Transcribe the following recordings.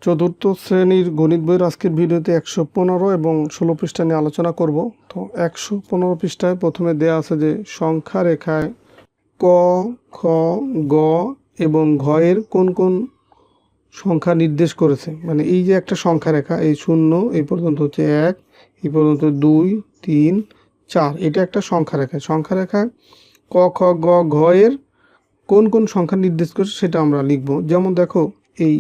চতুর্থ শ্রেণীর গণিত বইয়ের আজকের ভিডিওতে 115 এবং 16 পৃষ্ঠা নিয়ে আলোচনা করব। তো 115 পৃষ্ঠায় প্রথমে দেয়া আছে যে সংখ্যা রেখায় ক, খ, গ এবং ঘ এর কোন কোন সংখ্যা নির্দেশ করেছে। মানে এই যে একটা সংখ্যা রেখা, এই 0 এই পর্যন্ত হচ্ছে 1, এই পর্যন্ত 2, 3, 4, এটা একটা সংখ্যা রেখা। সংখ্যা রেখায় ক, খ, গ, ঘ এর কোন কোন সংখ্যা নির্দেশ করছে সেটা আমরা লিখব। যেমন দেখো, এই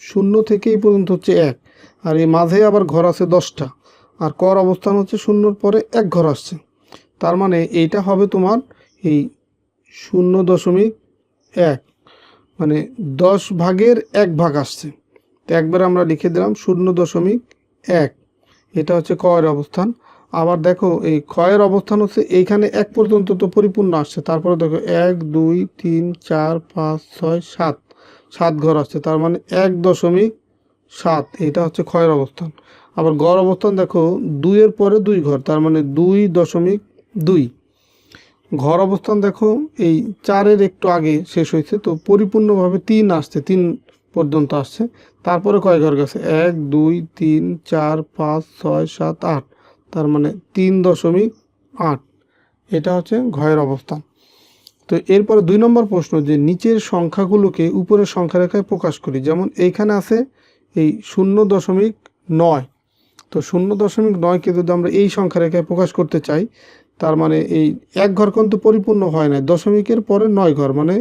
0 থেকে এই পর্যন্ত হচ্ছে 1, আর এই মাঝে আবার ঘর আছে 10টা, আর কর অবস্থান হচ্ছে 0-র পরে 1 ঘর আসছে। তার মানে এইটা হবে তোমার এই 0.1, মানে 10 ভাগের 1 ভাগ আসছে। তো একবার আমরা লিখে দিলাম 0.1, এটা হচ্ছে ক এর অবস্থান। আবার দেখো এই ক্ষয়ের অবস্থান হচ্ছে এইখানে 1 পর্যন্ত তো পরিপূর্ণ আসছে, তারপরে দেখো 1, 2, 3, 4, 5, 6, 7 ঘর আসছে, তার মানে 1.7, এটা হচ্ছে ক্ষয়ের অবস্থান। আবার গড় অবস্থান দেখো 2 এর পরে 2 ঘর, তার মানে 2.2। ঘর অবস্থান দেখো এই 4-এর একটু আগে শেষ হয়েছে, তো পরিপূর্ণভাবে 3 আসছে, 3 পর্যন্ত আসছে। তারপরে কয় ঘর গেছে? 1, 2, 3, 4, 5, 6, 7, 8, তার মানে 3.8, এটা হচ্ছে ঘয়ের অবস্থান। তো এরপরে 2 নম্বর প্রশ্ন, যে নিচের সংখ্যাগুলোকে উপরের সংখ্যা রেখায় প্রকাশ করি। যেমন এইখানে আছে এই 0.9, তো 0.9কে যদি আমরা এই সংখ্যা রেখায় প্রকাশ করতে চাই, তার মানে এই 1 ঘর কিন্তু পরিপূর্ণ হয় না, দশমিকের পরে 9 ঘর, মানে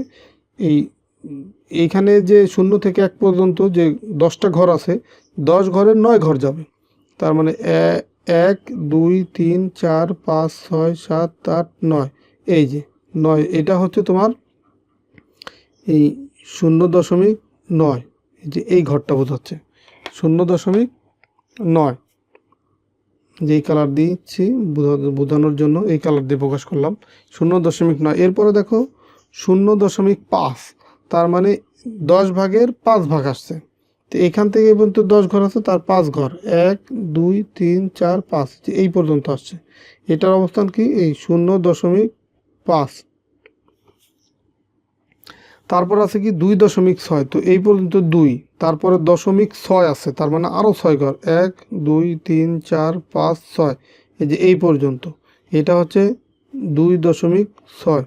এইখানে যে 0 থেকে 1 পর্যন্ত যে 10টা ঘর আছে, 10 ঘরের 9 ঘর যাবে। তার মানে 1, 2, 3, 4, 5, 6, 7, 8, 9, এই যে 9, এটা হচ্ছে তোমার এই 0.9, এই যে এই ঘরটা বোঝাচ্ছে 0.9, যেই কালার দিচ্ছি বোঝানোর জন্য এই কালার দিয়ে প্রকাশ করলাম 0.9। এরপরে দেখো 0.5, তার মানে 10 ভাগের 5 ভাগ আসছে। তো এখান থেকে এই পর্যন্ত 10 ঘর আছে, তার 5 ঘর, 1, 2, 3, 4, 5, এই পর্যন্ত আসছে। এটার অবস্থান কি? এই 0.5। তারপর আছে কি 2.6, তো এই পর্যন্ত 2, তারপরে 0.6 আছে, তার মানে আরও 6 ঘর, 1, 2, 3, 4, 5, 6, এই যে এই পর্যন্ত, এটা হচ্ছে 2.6।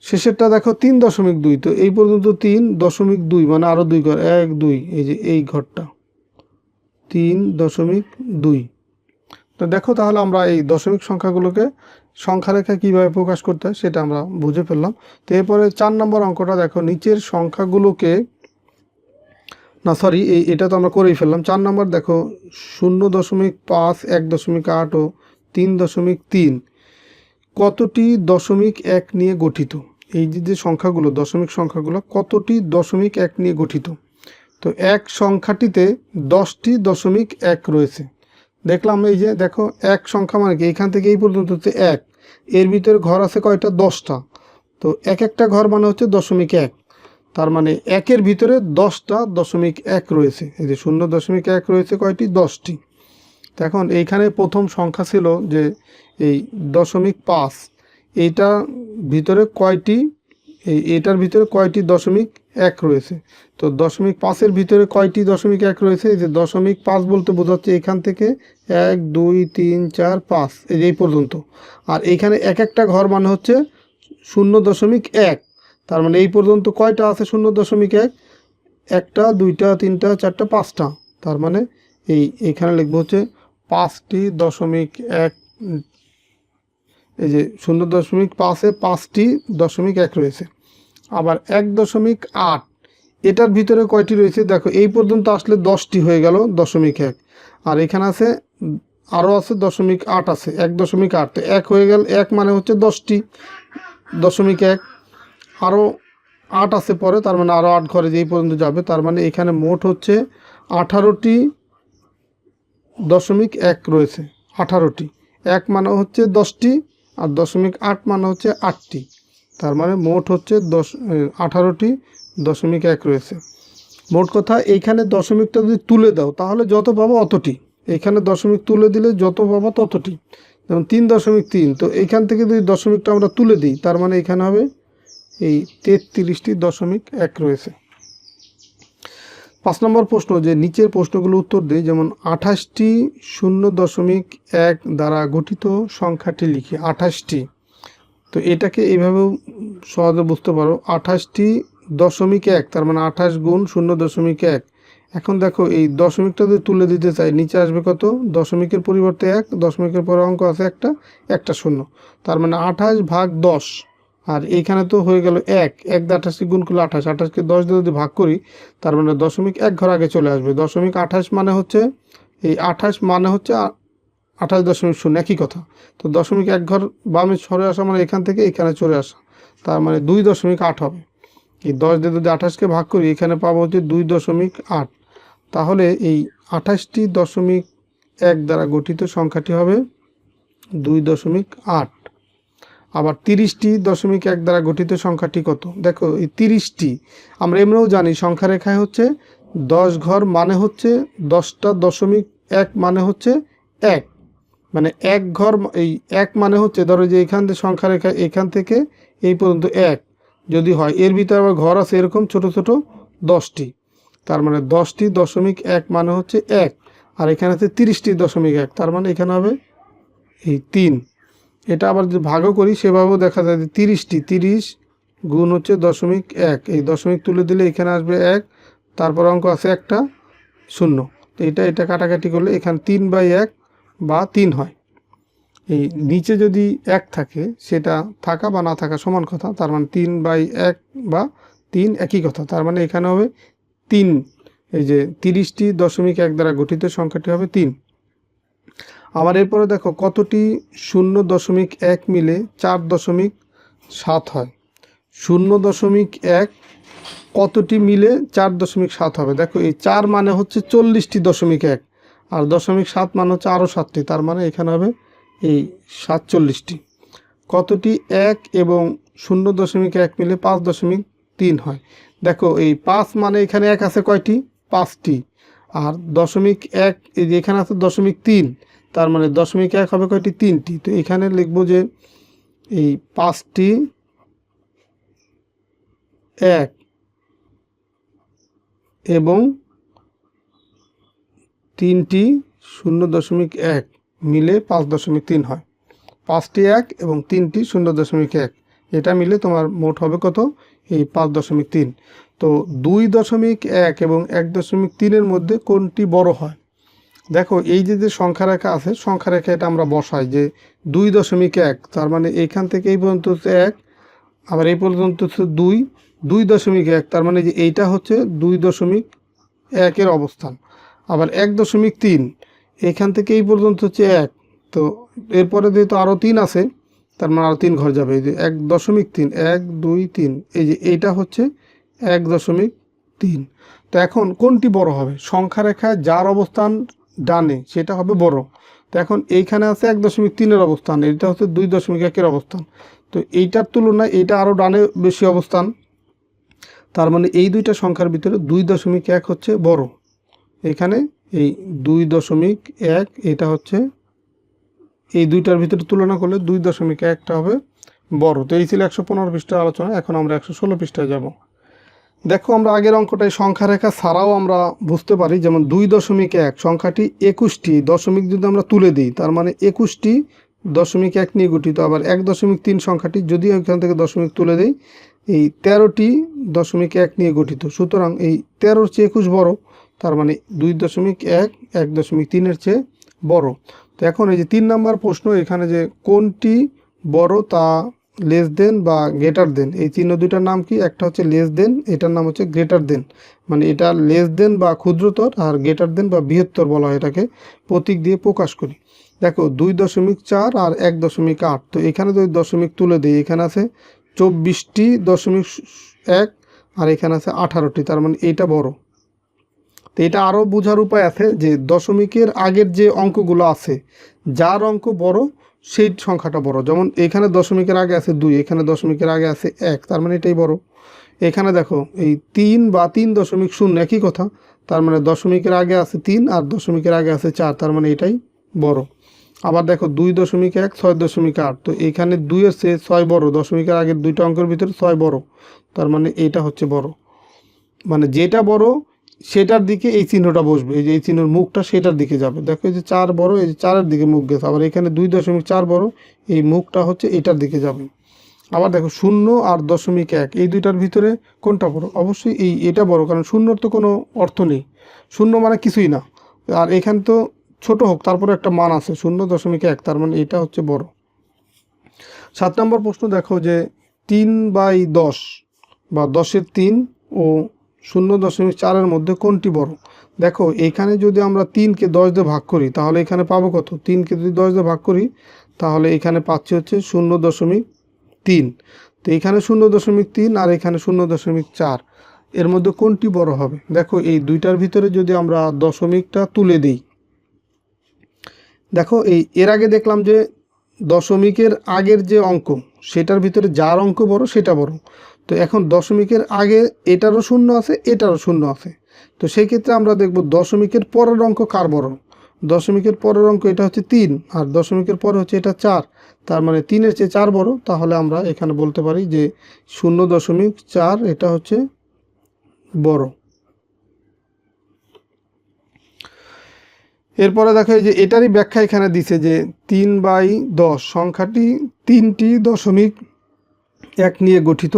শেষেরটা দেখো 3.2, তো এই পর্যন্ত 3.2, মানে আরও 2 ঘর, 1, 2, এই যে এই ঘরটা 3.2। তো দেখো, তাহলে আমরা এই দশমিক সংখ্যাগুলোকে সংখ্যা রেখায় কীভাবে প্রকাশ করতে হয় সেটা আমরা বুঝে ফেললাম। তো এরপরে 4 নম্বর অঙ্কটা দেখো, নিচের সংখ্যাগুলোকে, না সরি, এটা তো আমরা করেই ফেললাম। 4 নম্বর দেখো 0.5, 1.8 ও 3.3 কতটি 0.1 নিয়ে গঠিত? এই যে সংখ্যাগুলো, দশমিক সংখ্যাগুলো কতটি 0.1 নিয়ে গঠিত? তো এক সংখ্যাটিতে 10টি 0.1 রয়েছে। দেখলাম এই যে দেখো, এক সংখ্যা মানে কি, এইখান থেকে এই পর্যন্ত হচ্ছে 1, এর ভিতরে ঘর আছে কয়টা? 10টা, তো এক একটা ঘর মানে হচ্ছে 0.1, তার মানে 1-এর ভিতরে 10টা 0.1 রয়েছে। এই যে 0.1 রয়েছে কয়টি? 10টি। তো এখন এইখানে প্রথম সংখ্যা ছিল যে এই 0.5, এইটার ভিতরে কয়টি, এটার ভিতরে কয়টি 0.1 রয়েছে? তো 0.5-এর ভিতরে কয়টি 0.1 রয়েছে? এই যে 0.5 বলতে বোঝাচ্ছে এখান থেকে 1, 2, 3, 4, 5, এই পর্যন্ত। আর এইখানে এক একটা ঘর মানে হচ্ছে 0.1, তার মানে এই পর্যন্ত কয়টা আছে 0.1? 1টা, 2টা, 3টা, 4টা, 5টা, তার মানে এইখানে লিখবো হচ্ছে 5টি 0.1, এই যে 0.5-এ 5টি 0.1 রয়েছে। আবার 1.8, এটার ভিতরে কয়টি রয়েছে? দেখো এই পর্যন্ত আসলে 10টি হয়ে গেল 0.1, আর এখানে আছে আরও আছে 0.8 আছে, 1.8, তো 1 হয়ে গেল, 1 মানে হচ্ছে 10টি 0.1, আরও 8 আছে পরে, তার মানে আরও 8 ঘরে যেই পর্যন্ত যাবে, তার মানে এখানে মোট হচ্ছে 18টি 0.1 রয়েছে। 18টি, 1 মানে হচ্ছে 10টি, আর 0.8 মানে হচ্ছে 8টি, তার মানে মোট হচ্ছে 18টি 0.1 রয়েছে। মোট কথা, এইখানে দশমিকটা যদি তুলে দাও তাহলে যত পাবো অতটি, এখানে দশমিক তুলে দিলে যত পাবো ততটি। যেমন 3.3, তো এইখান থেকে যদি দশমিকটা আমরা তুলে দিই, তার মানে এখানে হবে এই 33টি 0.1 রয়েছে। 5 নম্বর প্রশ্ন, যে নিচের প্রশ্নগুলো উত্তর দিই, যেমন 28টি 0.1 দ্বারা গঠিত সংখ্যাটি লিখি। 28টি, তো এটাকে এইভাবেও সহজে বুঝতে পারো। 28.1, তার মানে 28 গুণ 0.1। এখন দেখো এই দশমিকটা যদি তুলে দিতে চাই, নিচে আসবে কত? দশমিকের পরিবর্তে 1, দশমিকের পরে অঙ্ক আছে একটা 0, তার মানে 28 ভাগ 10। আর এইখানে তো হয়ে গেল 1 দিয়ে 28 গুণ করলে 28, 28কে 10 দিয়ে যদি ভাগ করি, তার মানে দশমিক 1 ঘর আগে চলে আসবে। দশমিক 28 মানে হচ্ছে এই 28 মানে হচ্ছে 28.0, একই কথা। তো দশমিক 1 ঘর বামে সরে আসা মানে এখান থেকে এখানে চলে আসা, তার মানে 2.8 হবে। এই 10 দিয়ে যদি 28কে ভাগ করি, এখানে পাবো হচ্ছে 2.8। তাহলে এই 28.1 দ্বারা গঠিত সংখ্যাটি হবে 2.8। আবার 30.1 দ্বারা গঠিত সংখ্যাটি কত? দেখো এই 30টি আমরা এমনিও জানি সংখ্যা রেখায় হচ্ছে 10 ঘর মানে হচ্ছে 10টা দশমিক 1 মানে হচ্ছে 1, মানে 1 ঘর, এই 1 মানে হচ্ছে ধরো যে এখান থেকে সংখ্যা রেখা এখান থেকে এই পর্যন্ত 1 যদি হয়, এর ভিতরে আবার ঘর আছে এরকম ছোট ছোট 10টি, তার মানে 10.1 মানে হচ্ছে 1, আর এখানে আছে 30.1, তার মানে এখানে হবে এই 3। এটা আবার যদি ভাগও করি সেভাবেও দেখা যায় যে 30 গুণ হচ্ছে 0.1, এই দশমিক তুলে দিলে এখানে আসবে 1, তারপর অঙ্ক আছে একটা 0, তো এটা কাটাকাটি করলে এখানে 3/1 বা 3 হয়। এই নিচে যদি 1 থাকে সেটা থাকা বা না থাকা সমান কথা, তার মানে 3/1 বা 3 একই কথা, তার মানে এখানে হবে 3। এই যে 30.1 দ্বারা গঠিত সংখ্যাটি হবে 3। আবার এরপরে দেখো কতটি 0.1 মিলে 4.7 হয়। 0.1 কতটি মিলে 4.7 হবে? দেখো এই 4 মানে হচ্ছে 40.1, আর 0.7 মানে হচ্ছে আরও 7টি, তার মানে এখানে হবে এই 47টি। কতটি 1 এবং 0.1 মিলে 5.3 হয়? দেখো এই 5 মানে এখানে 1 আছে কয়টি? 5টি, আর 0.1 এই যে এখানে আছে 0.3, তার মানে 0.1 হবে কয়টি? 3টি। তো এখানে লিখবো যে এই 5টি 1 এবং 3টি 0.1 মিলে 5.3 হয়। 5টি 1 এবং 3টি 0.1, এটা মিলে তোমার মোট হবে কত? এই 5.3। তো 2.1 এবং 1.3-এর মধ্যে কোনটি বড় হয়? দেখো এই যে সংখ্যা রেখা আছে, সংখ্যা রেখা এটা আমরা বসাই যে 2.1, তার মানে এইখান থেকে এই পর্যন্ত হচ্ছে 1, আবার এই পর্যন্ত হচ্ছে 2.1, তার মানে যে এইটা হচ্ছে 2.1-এর অবস্থান। আবার 1.3 এখান থেকে এই পর্যন্ত হচ্ছে 1, তো এরপরে যেহেতু আরও 3 আছে, তার মানে আরও 3 ঘর যাবে। এই যে 1.3, 1 2 3, এই যে এইটা হচ্ছে 1.3। তো এখন কোনটি বড় হবে? সংখ্যা রেখায় যার অবস্থান ডানে সেটা হবে বড়। তো এখন এইখানে আছে 1.3-এর অবস্থান, এটা হচ্ছে 2.1-এর অবস্থান, তো এইটার তুলনায় এইটা আরও ডানে বেশি অবস্থান, তার মানে এই দুইটা সংখ্যার ভিতরে 2.1 হচ্ছে বড়। এখানে এই 2.1 এটা হচ্ছে এই দুইটার ভিতরে তুলনা করলে 2.1টা হবে বড়। তো এই ছিল 115 পৃষ্ঠার আলোচনা। এখন আমরা 116 পৃষ্ঠায় যাব। দেখো আমরা আগের অঙ্কটায় সংখ্যা রেখা ছাড়াও আমরা বুঝতে পারি, যেমন 2.1 সংখ্যাটি 21টি দশমিক যদি আমরা তুলে দিই, তার মানে 21টি 0.1 নিয়ে গঠিত। আবার 1.3 সংখ্যাটি যদি এখান থেকে দশমিক তুলে দিই, এই 13টি 0.1 নিয়ে গঠিত। সুতরাং এই 13-র চেয়ে 21 বড়, তার মানে 2.1 1.3-এর চেয়ে বড়। তো এখন এই যে 3 নম্বর প্রশ্ন, এখানে যে কোনটি বড় তা লেস দেন বা গ্রেটার দেন, এই চিহ্ন দুইটার নাম কি? একটা হচ্ছে লেস দেন, এটার নাম হচ্ছে গ্রেটার দেন, মানে এটা লেস দেন বা ক্ষুদ্রতর, আর গ্রেটার দেন বা বৃহত্তর বলা হয়, এটাকে প্রতীক দিয়ে প্রকাশ করি। দেখো 2.4 আর 1.8, তো এখানে যদি দশমিক তুলে দিই, এখানে আছে 24.1 আর এখানে আছে 18টি, তার মানে এইটা বড়। তো এটা আরও বোঝার উপায় আছে যে দশমিকের আগের যে অঙ্কগুলো আছে, যার অঙ্ক বড় সেই সংখ্যাটা বড়। যেমন এখানে দশমিকের আগে আছে 2, এখানে দশমিকের আগে আছে 1, তার মানে এটাই বড়। এখানে দেখো এই 3 বা 3.0 একই কথা, তার মানে দশমিকের আগে আছে 3 আর দশমিকের আগে আছে 4, তার মানে এটাই বড়। আবার দেখো 2.1 6.8, তো এখানে 2-এর চেয়ে 6 বড়, দশমিকের আগের দুইটা অঙ্কের ভিতরে 6 বড়, তার মানে এইটা হচ্ছে বড়। মানে যেটা বড় সেটার দিকে এই চিহ্নটা বসবে, এই যে এই চিহ্নের মুখটা সেটার দিকে যাবে। দেখো এই যে 4 বড়, এই যে 4-এর দিকে মুখ গেছে, আবার এখানে 2.4 বড়, এই মুখটা হচ্ছে এটার দিকে যাবে। আবার দেখো 0 আর 0.1 এই দুইটার ভিতরে কোনটা বড়? অবশ্যই এটা বড়, কারণ 0-র তো কোনো অর্থ নেই, 0 মানে কিছুই না। আর এখানে তো ছোট হোক তারপরে একটা মান আছে 0.1, তার মানে এটা হচ্ছে বড়। 7 নম্বর প্রশ্ন দেখো যে 3/10 বা 10-এর 3 ও 0.4-এর মধ্যে কোনটি বড়? দেখো এখানে যদি আমরা 3-কে 10 দিয়ে ভাগ করি তাহলে এখানে পাবো কত? 3-কে যদি 10 দিয়ে ভাগ করি তাহলে এখানে পাচ্ছি হচ্ছে 0.3। তো এখানে 0.3 আর এখানে 0.4, এর মধ্যে কোনটি বড় হবে? দেখো এই দুইটার ভিতরে যদি আমরা দশমিকটা তুলে দিই, দেখো এর আগে দেখলাম যে দশমিকের আগের যে অঙ্ক সেটার ভিতরে যার অঙ্ক বড় সেটা বড়। তো এখন দশমিকের আগে এটারও 0 আছে, এটারও 0 আছে। তো সেই ক্ষেত্রে আমরা দেখব দশমিকের পরের অঙ্ক কার বড়। দশমিকের পরের অঙ্ক এটা হচ্ছে 3, আর দশমিকের পরে হচ্ছে এটা 4, তার মানে 3-এর চেয়ে 4 বড়। তাহলে আমরা এখানে বলতে পারি যে 0.4 এটা হচ্ছে বড়। এরপরে দেখো এই যে এটারই ব্যাখ্যা এখানে দিছে যে 3/10 সংখ্যাটি 3টি দশমিক 1 নিয়ে গঠিত,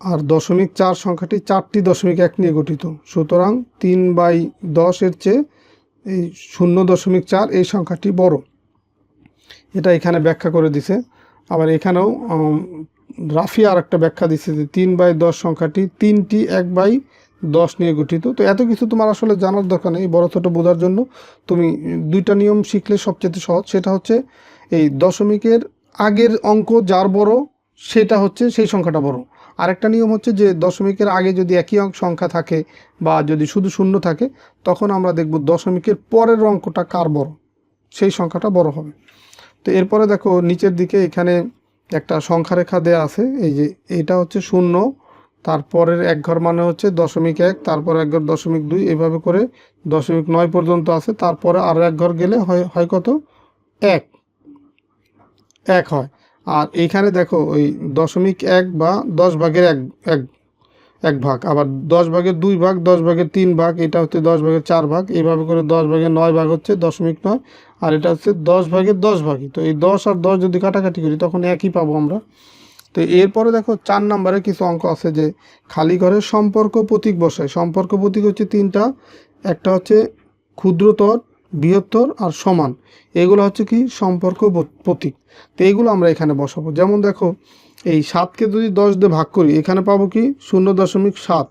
আর 0.4 সংখ্যাটি 4টি দশমিক 1 নিয়ে গঠিত। সুতরাং 3/10-এর চেয়ে এই 0.4 এই সংখ্যাটি বড়। এটা এখানে ব্যাখ্যা করে দিছে। আবার এখানেও রাফি আর একটা ব্যাখ্যা দিছে যে 3/10 সংখ্যাটি 3টি 1/10 নিয়ে গঠিত। তো এত কিছু তোমার আসলে জানার দরকার নেই, বড় ছোট বোঝার জন্য তুমি দুইটা নিয়ম শিখলে সবচেয়ে সহজ। সেটা হচ্ছে এই দশমিকের আগের অঙ্ক যার বড় সেটা হচ্ছে সেই সংখ্যাটা বড়। আরেকটা নিয়ম হচ্ছে যে দশমিকের আগে যদি একই সংখ্যা থাকে বা যদি শুধু 0 থাকে তখন আমরা দেখব দশমিকের পরের অঙ্কটা কার বড়, সেই সংখ্যাটা বড় হবে। তো এরপরে দেখো নিচের দিকে এখানে একটা সংখ্যা রেখা দেয়া আছে, এই যে এটা হচ্ছে 0, তারপরের এক ঘর মানে হচ্ছে 0.1, তারপর এক ঘর 0.2, এভাবে করে 0.9 পর্যন্ত আছে। তারপরে আরও এক ঘর গেলে হয় কত? 1 হয়। আর এইখানে দেখো ওই 0.1 বা 10 ভাগের এক ভাগ, আবার 10 ভাগের 2 ভাগ, 10 ভাগের 3 ভাগ, এটা হচ্ছে 10 ভাগের 4 ভাগ, এইভাবে করে 10 ভাগের 9 ভাগ হচ্ছে 0.9, আর এটা হচ্ছে 10 ভাগের 10 ভাগই। তো এই 10 আর 10 যদি কাটাকাটি করি তখন একই পাবো আমরা। তো এরপরে দেখো 4 নম্বরে কিছু অঙ্ক আছে যে খালি ঘরের সম্পর্ক প্রতীক বসায়। সম্পর্ক প্রতীক হচ্ছে 3টা, একটা হচ্ছে ক্ষুদ্রতর, বৃহত্তর আর সমান। এগুলো হচ্ছে কি সম্পর্ক প্রতীক। তো এইগুলো আমরা এখানে বসাবো। যেমন দেখো এই 7-কে যদি 10 দিয়ে ভাগ করি এখানে পাবো কি 0.7।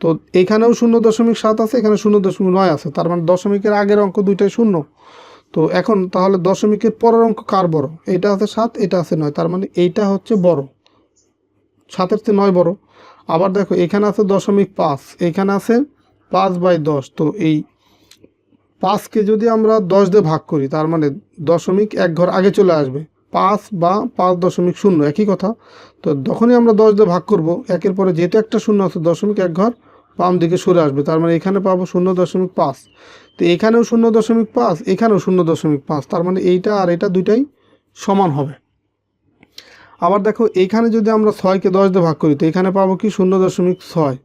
তো এখানেও 0.7 আছে, এখানে 0.9 আছে, তার মানে দশমিকের আগের অঙ্ক দুইটাই 0। তো এখন তাহলে দশমিকের পরের অঙ্ক কার বড়? এটা আছে 7, এটা আছে 9, তার মানে এইটা হচ্ছে বড়, 7-এর চেয়ে 9 বড়। আবার দেখো এখানে আছে 0.5, এখানে আছে 5/10। তো এই 5-কে যদি আমরা 10 দিয়ে ভাগ করি তার মানে দশমিক এক ঘর আগে চলে আসবে, 5 বা 5.0 একই কথা। তো যখনই আমরা 10 দিয়ে ভাগ করব একের পরে যেহেতু একটা 0 আছে দশমিক এক ঘর বাম দিকে সরে আসবে, তার মানে এখানে পাবো 0.5। তো এখানেও 0.5, এখানেও 0.5, তার মানে এইটা আর এটা দুইটাই সমান হবে। আবার দেখো এইখানে যদি আমরা 6-কে 10 দিয়ে ভাগ করি তো এখানে পাবো কি 0.6।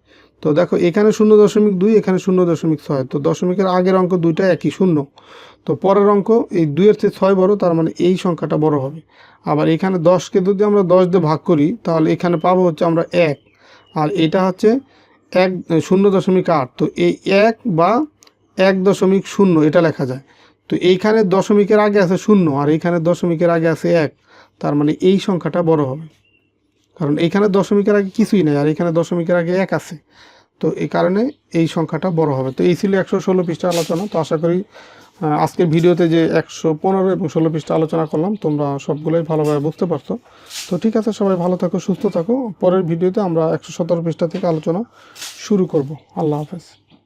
তো দেখো এখানে 0.2, এখানে 0.6, তো দশমিকের আগের অঙ্ক দুইটা একই 0। তো পরের অঙ্ক এই 2-এর চেয়ে 6 বড়, তার মানে এই সংখ্যাটা বড় হবে। আবার এখানে 10-কে যদি আমরা 10 দিয়ে ভাগ করি তাহলে এখানে পাবো হচ্ছে আমরা 1, আর এটা হচ্ছে 0.8। তো এই 1 বা 1.0 এটা লেখা যায়। তো এইখানে দশমিকের আগে আছে 0 আর এইখানে দশমিকের আগে আছে 1, তার মানে এই সংখ্যাটা বড় হবে, কারণ এইখানে দশমিকের আগে কিছুই নেই আর এখানে দশমিকের আগে 1 আছে। তো এই কারণে এই সংখ্যাটা বড় হবে। তো এই ছিল 116 পৃষ্ঠা আলোচনা। তো আশা করি আজকের ভিডিওতে যে 115 এবং 16 পৃষ্ঠা আলোচনা করলাম তোমরা সবগুলোই ভালোভাবে বুঝতে পারছো। তো ঠিক আছে, সবাই ভালো থাকো, সুস্থ থাকো। পরের ভিডিওতে আমরা 117 পৃষ্ঠা থেকে আলোচনা শুরু করব। আল্লাহ হাফেজ।